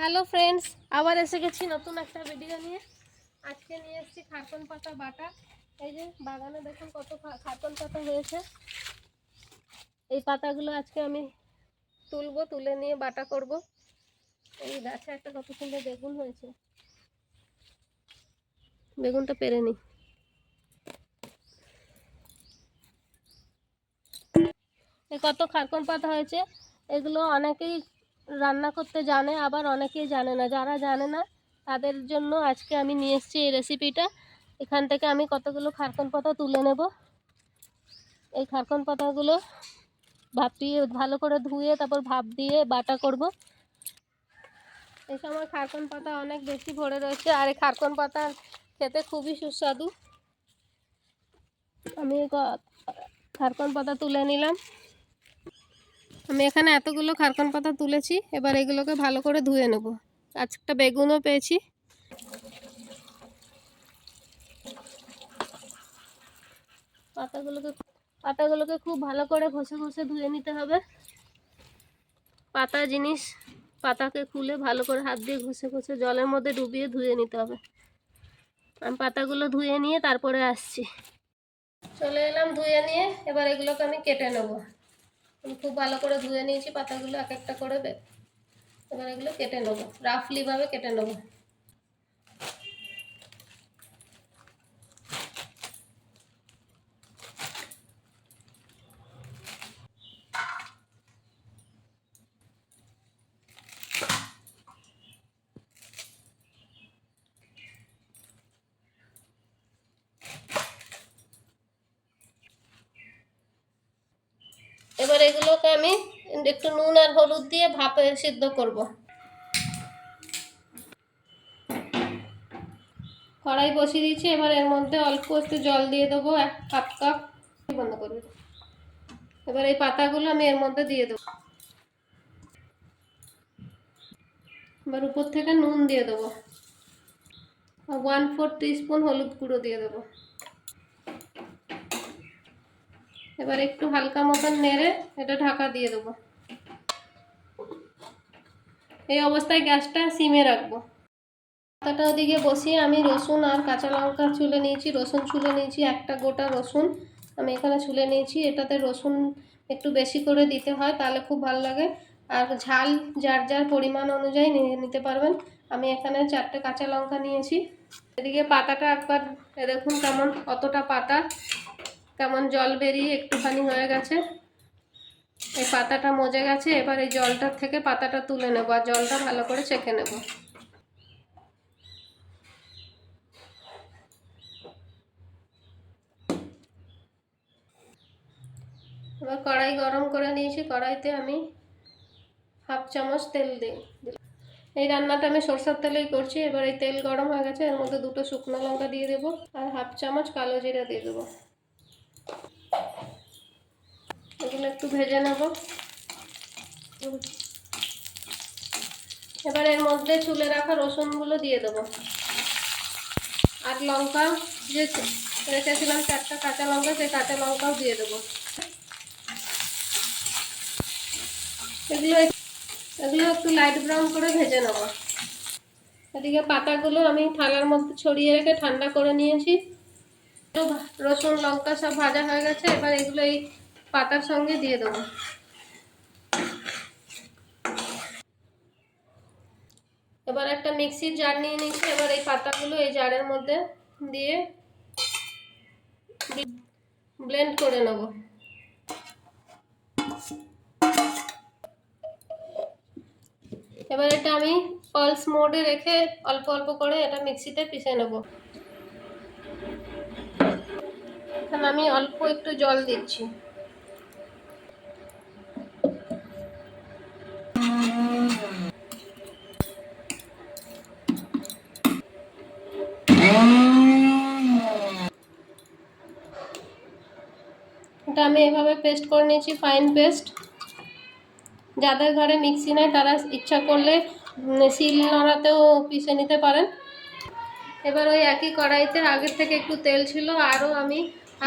Hello friends, আবার এসে গেছি নতুন একটা ভিডিও নিয়ে। আজকে নিয়ে এসেছি খারকন পাতা বাটা। এই যে বাগানে দেখুন কত খারকন পাতা হয়েছে। এই পাতাগুলো আজকে আমি তুলবো, তুলে নিয়ে বাটা করব। এই গাছে একটা কত সুন্দর বেগুন হয়েছে, বেগুনটা পেরে নি। এই কত খারকন পাতা হয়েছে। এগুলো অনেকেই রান্না করতে জানে, আবার অনেকেই জানে না। যারা জানে না তাদের জন্য আজকে আমি নিয়ে এসেছি এই রেসিপিটা। এখান থেকে আমি কতগুলো খারকন পাতা তুলে নেব। এই খারকন পাতাগুলো ভাপিয়ে ভালো করে ধুয়ে তারপর ভাপ দিয়ে বাটা করব। এই সময় খারকন পাতা অনেক বেশি ভরে রয়েছে, আর এই খারকন পাতা খেতে খুবই সুস্বাদু। আমি খারকন পাতা তুলে নিলাম। আমি এখানে এতগুলো খারকন পাতা তুলেছি। এবার এগুলোকে ভালো করে ধুয়ে নেব। আজকে বেগুনও পেয়েছি। পাতাগুলোকে খুব ভালো করে ঘষে ঘষে ধুয়ে নিতে হবে। পাতা জিনিস, পাতাকে খুলে ভালো করে হাত দিয়ে ঘষে ঘষে জলের মধ্যে ডুবিয়ে ধুয়ে নিতে হবে। আমি পাতাগুলো ধুয়ে নিয়ে তারপরে আসছি। চলে এলাম ধুয়ে নিয়ে। এবার এগুলোকে আমি কেটে নেব। আমি খুব ভালো করে ধুয়ে নিয়েছি পাতাগুলো এক একটা করে। এবার এগুলো কেটে নেব, রাফলি ভাবে কেটে নেব। এবার এগুলোকে আমি একটু নুন আর হলুদ দিয়ে ভাপে সিদ্ধ করব। কড়াই বসিয়ে দিয়েছি। এবার এর মধ্যে অল্প একটু জল দিয়ে দেবো, 1 কাপ। বন্ধ করবে। এবার এই পাতাগুলো আমি এর মধ্যে দিয়ে দেবো। এবার উপর থেকে নুন দিয়ে দেবো, 1/4 টিস্পুন হলুদ গুঁড়ো দিয়ে দেবো। এবার একটু হালকা মতন নেড়ে এটা ঢাকা দিয়ে দেবো। এই অবস্থায় গ্যাসটা সিমে রাখবো। পাতাটা ওদিকে বসিয়ে আমি রসুন আর কাঁচা লঙ্কা ছুলে নিয়েছি। রসুন ছুলে নিয়েছি, একটা গোটা রসুন আমি এখানে ছুলে নিয়েছি। এটাতে রসুন একটু বেশি করে দিতে হয়, তাহলে খুব ভালো লাগে। আর ঝাল যার যার পরিমাণ অনুযায়ী নিয়ে নিতে পারবেন। আমি এখানে 4টে কাঁচা লঙ্কা নিয়েছি। এদিকে পাতাটা একবার দেখুন কেমন, অতটা পাতা কেমন জল বেরিয়ে একটুখানি হয়ে গেছে। এই পাতাটা মজে গেছে। এবার এই জলটার থেকে পাতাটা তুলে নেব আর জলটা ভালো করে ছেঁকে নেব। এবার কড়াই গরম করে নিয়েছি। কড়াইতে আমি 1/2 চামচ তেল দিই। এই রান্নাটা আমি সরষের তেলেই করছি। এবার এই তেল গরম হয়ে গেছে, এর মধ্যে 2টো শুকনো লঙ্কা দিয়ে দেবো আর 1/2 চামচ কালো জিরা দিয়ে দেবো। এগুলো একটু ভেজে নেব। এবার এর মধ্যে ছুলে রাখা রসুনগুলো দিয়ে দেবো আর লঙ্কা যে রেখেছিলাম 4টা কাঁচা লঙ্কা, সেই কাঁচা লঙ্কাও দিয়ে দেবো। এগুলো একটু লাইট ব্রাউন করে ভেজে নেব। এদিকে পাতাগুলো আমি থালার মধ্যে ছড়িয়ে রেখে ঠান্ডা করে নিয়েছি। রসুন লঙ্কা সব ভাজা হয়ে গেছে। এবার এগুলো এই পাতার সঙ্গে দিয়ে দেবো। এবার একটা মিক্সির জার নিয়ে নিয়েছি। এবার এই পাতাগুলো এই জারের মধ্যে দিয়ে ব্লেন্ড করে নেব। এবার এটা আমি পালস মোডে রেখে অল্প অল্প করে এটা মিক্সিতে পিষে নেব। এখানে আমি অল্প একটু জল দিচ্ছি। এটা আমি এভাবে পেস্ট করে নিয়েছি, ফাইন পেস্ট। যাদের ঘরে মিক্সি নেই তারা ইচ্ছা করলে শিল নোড়াতেও পিষে নিতে পারেন। এবার ওই একই কড়াইতে আগের থেকে একটু তেল ছিল, আরও আমি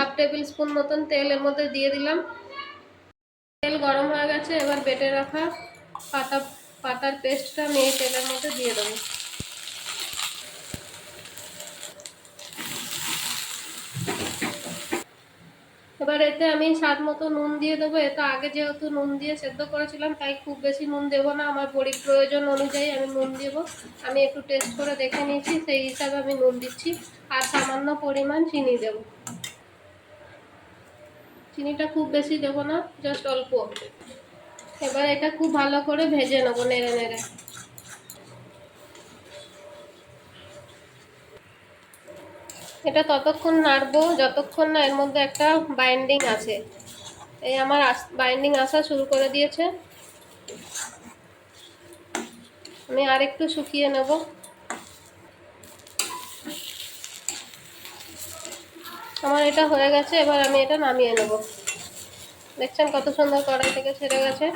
1/2 টেবিল স্পুন মতন তেল এর মধ্যে দিয়ে দিলাম। তেল গরম হয়ে গেছে। এবার বেটে রাখা পাতার পেস্টটা আমি এই তেলের মধ্যে দিয়ে দেবো। এবার এতে আমি স্বাদ মতো নুন দিয়ে দেবো। এটা আগে যেহেতু নুন দিয়ে সেদ্ধ করেছিলাম, তাই খুব বেশি নুন দেবো না, আমার বড়ির প্রয়োজন অনুযায়ী আমি নুন দেবো। আমি একটু টেস্ট করে দেখে নিয়েছি, সেই হিসাবে আমি নুন দিচ্ছি। আর সামান্য পরিমাণ চিনি দেব। চিনিটা খুব বেশি দেবো না, জাস্ট অল্প। এবার এটা খুব ভালো করে ভেজে নেবো নেড়ে নেড়ে। এটা ততক্ষণ নাড়বো যতক্ষণ না এর মধ্যে একটা বাইন্ডিং আছে। এই আমার বাইন্ডিং আসা শুরু করে দিয়েছে। আমি আর একটু শুকিয়ে নেব। আমার এটা হয়ে গেছে, এবার আমি এটা নামিয়ে নেব। দেখছেন কত সুন্দর কড়াই থেকে ছেড়ে গেছে।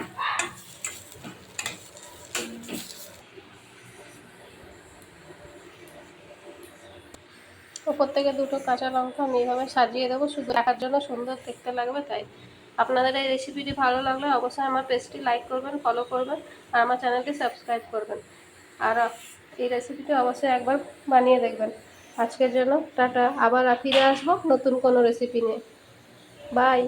ওপর থেকে দুটো কাঁচা লঙ্কা আমি এইভাবে সাজিয়ে দেবো, শুধু দেখার জন্য সুন্দর দেখতে লাগবে তাই। আপনাদের এই রেসিপিটি ভালো লাগলে অবশ্যই আমার পেজটি লাইক করবেন, ফলো করবেন, আর আমার চ্যানেলটি সাবস্ক্রাইব করবেন। আর এই রেসিপিটি অবশ্যই একবার বানিয়ে দেখবেন। আজকের জন্য টাটা, আবার ফিরে আসবো নতুন কোনো রেসিপি নিয়ে। বাই।